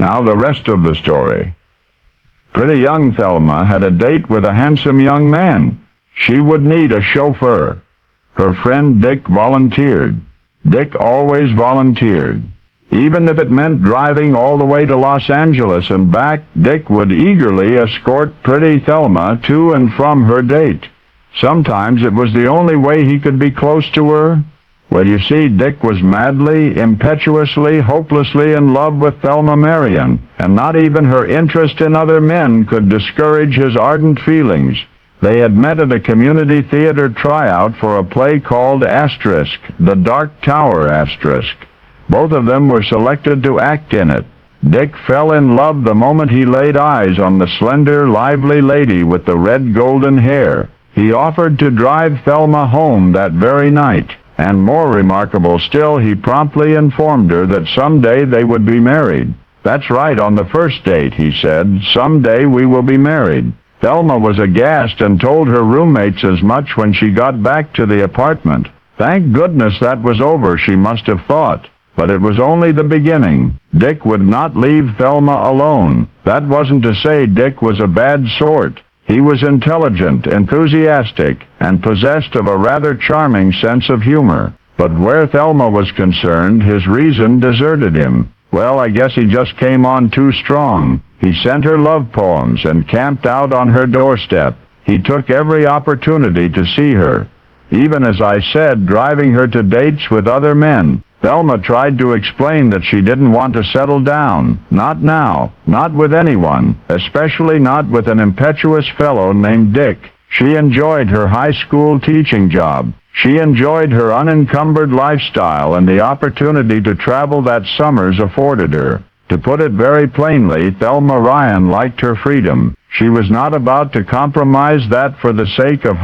Now the rest of the story. Pretty young Thelma had a date with a handsome young man. She would need a chauffeur. Her friend Dick volunteered. Dick always volunteered. Even if it meant driving all the way to Los Angeles and back, Dick would eagerly escort pretty Thelma to and from her date. Sometimes it was the only way he could be close to her. Well, you see, Dick was madly, impetuously, hopelessly in love with Thelma Marion, and not even her interest in other men could discourage his ardent feelings. They had met at a community theater tryout for a play called Asterisk, The Dark Tower Asterisk. Both of them were selected to act in it. Dick fell in love the moment he laid eyes on the slender, lively lady with the red golden hair. He offered to drive Thelma home that very night. And more remarkable still, he promptly informed her that someday they would be married. "That's right, on the first date," he said. "Someday we will be married." Thelma was aghast and told her roommates as much when she got back to the apartment. Thank goodness that was over, she must have thought. But it was only the beginning. Dick would not leave Thelma alone. That wasn't to say Dick was a bad sort. He was intelligent, enthusiastic, and possessed of a rather charming sense of humor. But where Thelma was concerned, his reason deserted him. Well, I guess he just came on too strong. He sent her love poems and camped out on her doorstep. He took every opportunity to see her. Even, as I said, driving her to dates with other men. Thelma tried to explain that she didn't want to settle down. Not now. Not with anyone. Especially not with an impetuous fellow named Dick. She enjoyed her high school teaching job. She enjoyed her unencumbered lifestyle and the opportunity to travel that summers afforded her. To put it very plainly, Thelma Ryan liked her freedom. She was not about to compromise that for the sake of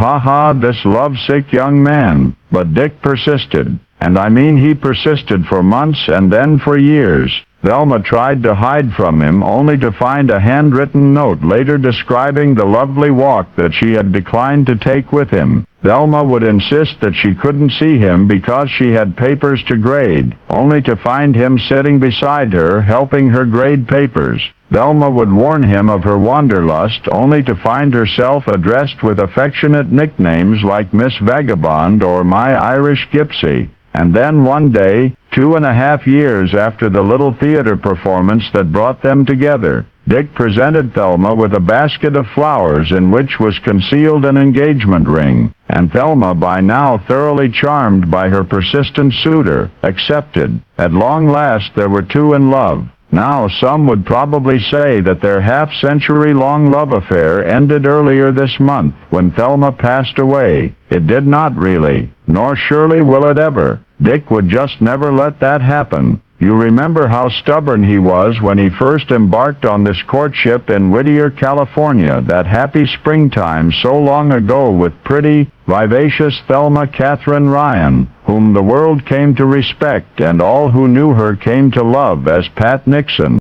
this lovesick young man. But Dick persisted. And I mean he persisted for months and then for years. Thelma tried to hide from him, only to find a handwritten note later describing the lovely walk that she had declined to take with him. Thelma would insist that she couldn't see him because she had papers to grade, only to find him sitting beside her, helping her grade papers. Thelma would warn him of her wanderlust, only to find herself addressed with affectionate nicknames like Miss Vagabond or My Irish Gypsy. And then one day, 2.5 years after the little theater performance that brought them together, Dick presented Thelma with a basket of flowers in which was concealed an engagement ring, and Thelma, by now thoroughly charmed by her persistent suitor, accepted. At long last there were two in love. Now some would probably say that their half-century-long love affair ended earlier this month, when Thelma passed away. It did not really, nor surely will it ever. Dick would just never let that happen. You remember how stubborn he was when he first embarked on this courtship in Whittier, California, that happy springtime so long ago with pretty, vivacious Thelma Catherine Ryan, whom the world came to respect and all who knew her came to love as Pat Nixon.